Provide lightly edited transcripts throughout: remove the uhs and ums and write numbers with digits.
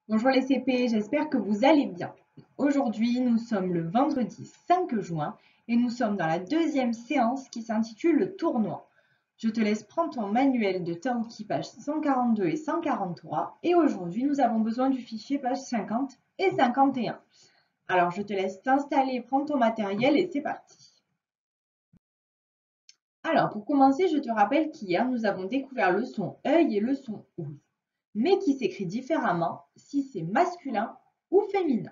Bonjour les CP, j'espère que vous allez bien. Aujourd'hui, nous sommes le vendredi 5 juin et nous sommes dans la deuxième séance qui s'intitule le tournoi. Je te laisse prendre ton manuel de Taoki page 142 et 143 et aujourd'hui, nous avons besoin du fichier page 50 et 51. Alors, je te laisse t'installer, prendre ton matériel et c'est parti. Alors, pour commencer, je te rappelle qu'hier, nous avons découvert le son œil et le son ouïe, mais qui s'écrit différemment si c'est masculin ou féminin.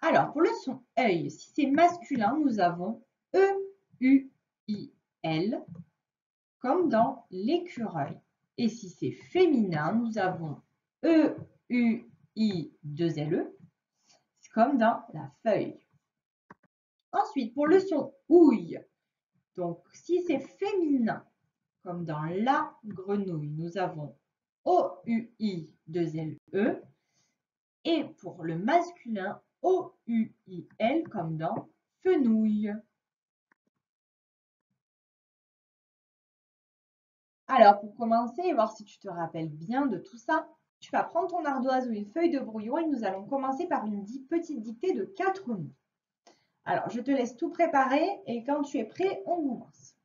Alors, pour le son œil, si c'est masculin, nous avons E-U-I-L, comme dans l'écureuil. Et si c'est féminin, nous avons E-U-I-2-L-E, comme dans la feuille. Ensuite, pour le son ouïe, donc si c'est féminin, comme dans la grenouille, nous avons O-U-I-2-L-E. Et pour le masculin, O-U-I-L, comme dans fenouil. Alors, pour commencer et voir si tu te rappelles bien de tout ça, tu vas prendre ton ardoise ou une feuille de brouillon et nous allons commencer par une petite dictée de 4 mots. Alors, je te laisse tout préparer et quand tu es prêt, on commence.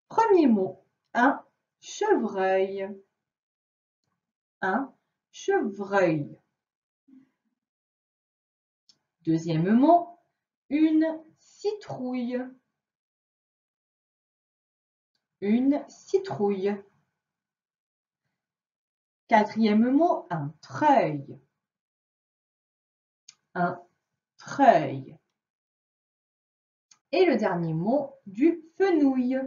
Premier mot, un chevreuil. Un chevreuil. Deuxième mot, une citrouille. Une citrouille. Quatrième mot, un treuil. Un treuil. Et le dernier mot, du fenouil.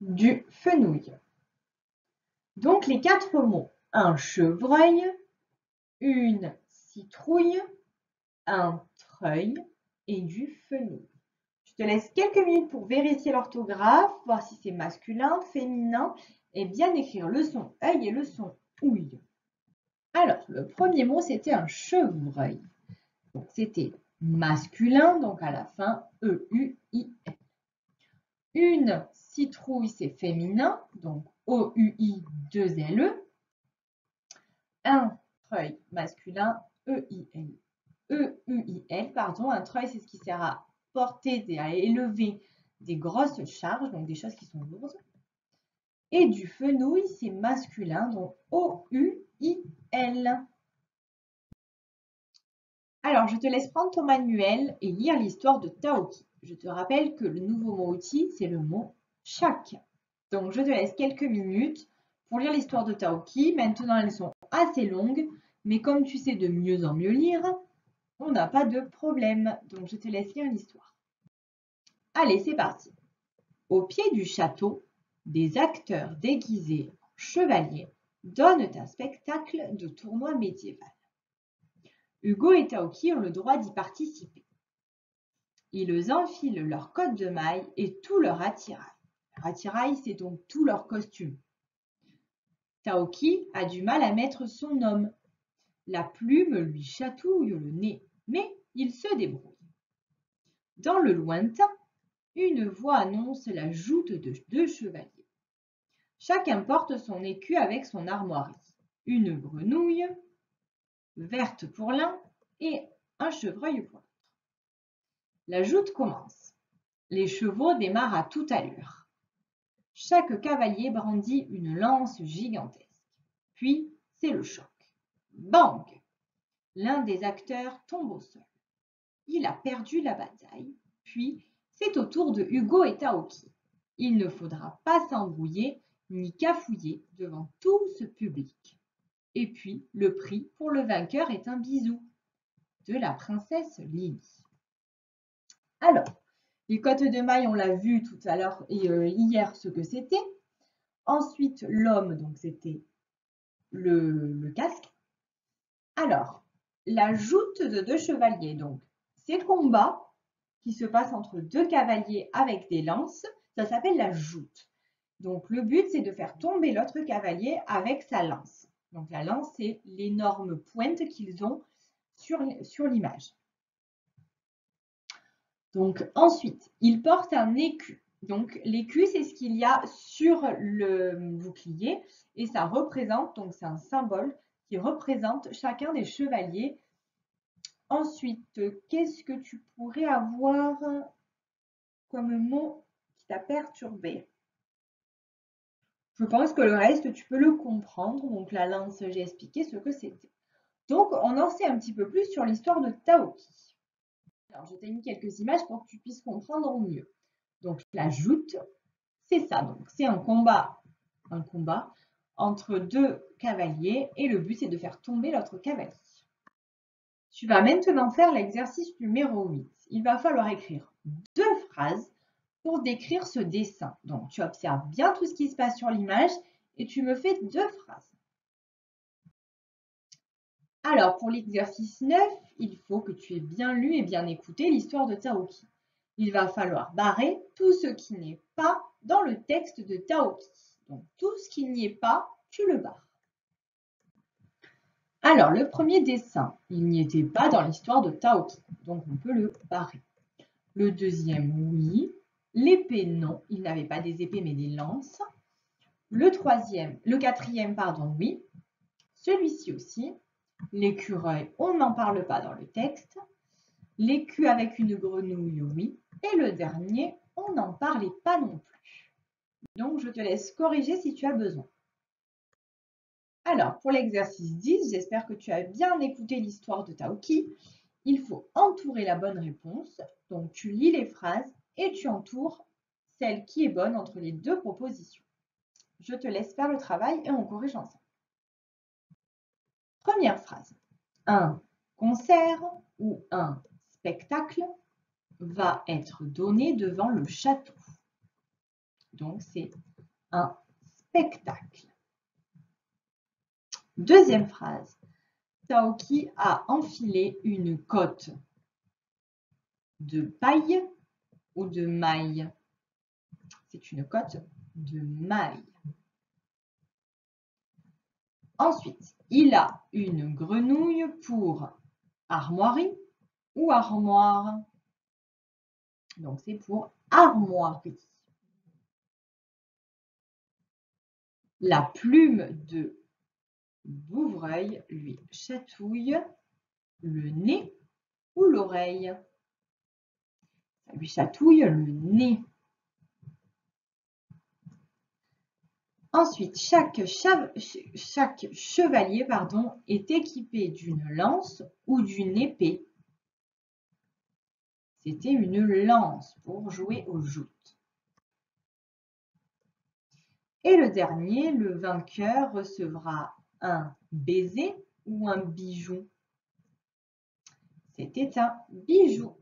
Du fenouil. Donc les 4 mots, un chevreuil, une citrouille, un treuil et du fenouil. Je te laisse quelques minutes pour vérifier l'orthographe, voir si c'est masculin, féminin et bien écrire le son œil et le son ouïe. Alors, le premier mot, c'était un chevreuil. Donc, c'était masculin, donc à la fin, E-U-I-L. Une citrouille, c'est féminin, donc O-U-I-2-L-E. Un treuil masculin, E-I-L. E-U-I-L, pardon. Un treuil, c'est ce qui sert à porter et à élever des grosses charges, donc des choses qui sont lourdes. Et du fenouil, c'est masculin, donc O-U-I-L. Alors, je te laisse prendre ton manuel et lire l'histoire de Taoki. Je te rappelle que le nouveau mot outil, c'est le mot chaque. Donc, je te laisse quelques minutes pour lire l'histoire de Taoki. Maintenant, elles sont assez longues, mais comme tu sais de mieux en mieux lire, on n'a pas de problème. Donc, je te laisse lire l'histoire. Allez, c'est parti. Au pied du château, des acteurs déguisés en chevaliers donnent un spectacle de tournoi médiéval. Hugo et Taoki ont le droit d'y participer. Ils enfilent leur cotte de maille et tout leur attirail. Leur attirail, c'est donc tout leur costume. Taoki a du mal à mettre son nom. La plume lui chatouille le nez, mais il se débrouille. Dans le lointain, une voix annonce la joute de 2 chevaliers. Chacun porte son écu avec son armoirie. Une grenouille, verte pour l'un, et un chevreuil pour l'autre. La joute commence. Les chevaux démarrent à toute allure. Chaque cavalier brandit une lance gigantesque. Puis, c'est le choc. Bang! L'un des acteurs tombe au sol. Il a perdu la bataille. Puis, c'est au tour de Hugo et Taoki. Il ne faudra pas s'embrouiller ni cafouiller devant tout ce public. Et puis, le prix pour le vainqueur est un bisou de la princesse Lily. Alors, les cottes de maille, on l'a vu tout à l'heure et hier ce que c'était. Ensuite, l'homme, donc c'était le casque. Alors, la joute de 2 chevaliers, donc ces combats qui se passent entre 2 cavaliers avec des lances, ça s'appelle la joute. Donc, le but, c'est de faire tomber l'autre cavalier avec sa lance. Donc, la lance, c'est l'énorme pointe qu'ils ont sur l'image. Donc, ensuite, ils portent un écu. Donc, l'écu, c'est ce qu'il y a sur le bouclier et ça représente, donc c'est un symbole qui représente chacun des chevaliers. Ensuite, qu'est-ce que tu pourrais avoir comme mot qui t'a perturbé? Je pense que le reste, tu peux le comprendre. Donc, la lance, j'ai expliqué ce que c'était. Donc, on en sait un petit peu plus sur l'histoire de Taoki. Alors, je t'ai mis quelques images pour que tu puisses comprendre mieux. Donc, la joute, c'est ça. Donc, c'est un combat entre deux cavaliers et le but, c'est de faire tomber l'autre cavalier. Tu vas maintenant faire l'exercice numéro 8. Il va falloir écrire 2 phrases pour décrire ce dessin. Donc, tu observes bien tout ce qui se passe sur l'image et tu me fais 2 phrases. Alors, pour l'exercice 9, il faut que tu aies bien lu et bien écouté l'histoire de Taoki. Il va falloir barrer tout ce qui n'est pas dans le texte de Taoki. Donc, tout ce qui n'y est pas, tu le barres. Alors, le premier dessin, il n'y était pas dans l'histoire de Taoki, donc on peut le barrer. Le deuxième, oui. L'épée, non, il n'avait pas des épées mais des lances. Le quatrième, pardon, oui. Celui-ci aussi. L'écureuil, on n'en parle pas dans le texte. L'écu avec une grenouille, oui. Et le dernier, on n'en parlait pas non plus. Donc, je te laisse corriger si tu as besoin. Alors, pour l'exercice 10, j'espère que tu as bien écouté l'histoire de Taoki. Il faut entourer la bonne réponse. Donc, tu lis les phrases et tu entoures celle qui est bonne entre les 2 propositions. Je te laisse faire le travail et on corrige ensemble. Première phrase. Un concert ou un spectacle va être donné devant le château. Donc, c'est un spectacle. Deuxième phrase. Taoki a enfilé une cotte de paille ou de maille. C'est une cotte de maille. Ensuite, il a une grenouille pour armoirie ou armoire. Donc, c'est pour armoirie. La plume de Bouvreuil lui chatouille le nez ou l'oreille. Ça lui chatouille le nez. Ensuite, chaque chevalier est équipé d'une lance ou d'une épée. C'était une lance pour jouer aux joutes. Et le dernier, le vainqueur, recevra un baiser ou un bijou. C'était un bijou.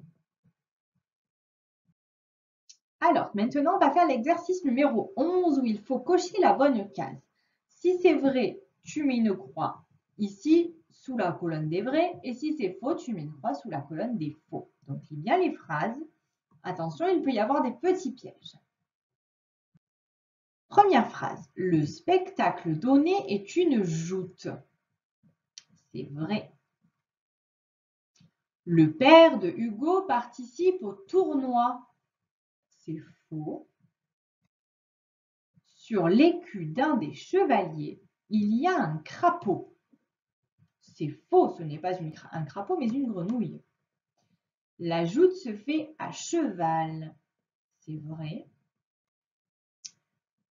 Alors, maintenant, on va faire l'exercice numéro 11 où il faut cocher la bonne case. Si c'est vrai, tu mets une croix ici sous la colonne des vrais et si c'est faux, tu mets une croix sous la colonne des faux. Donc, lis bien les phrases. Attention, il peut y avoir des petits pièges. Première phrase. Le spectacle donné est une joute. C'est vrai. Le père de Hugo participe au tournoi. C'est faux. Sur l'écu d'un des chevaliers, il y a un crapaud. C'est faux, ce n'est pas un crapaud, mais une grenouille. La joute se fait à cheval. C'est vrai.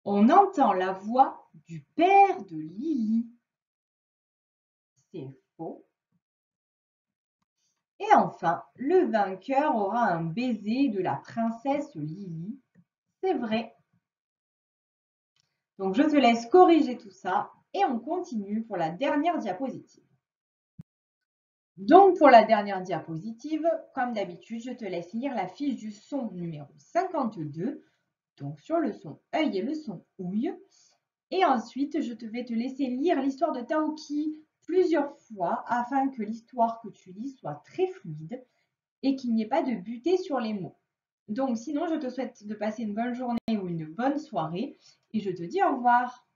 On entend la voix du père de Lily. C'est faux. Et enfin, le vainqueur aura un baiser de la princesse Lily. C'est vrai. Donc, je te laisse corriger tout ça et on continue pour la dernière diapositive. Donc, pour la dernière diapositive, comme d'habitude, je te laisse lire la fiche du son numéro 52, donc sur le son œil et le son ouille. Et ensuite, je vais te laisser lire l'histoire de Taoki plusieurs fois afin que l'histoire que tu lis soit très fluide et qu'il n'y ait pas de butée sur les mots. Donc, sinon, je te souhaite de passer une bonne journée ou une bonne soirée et je te dis au revoir.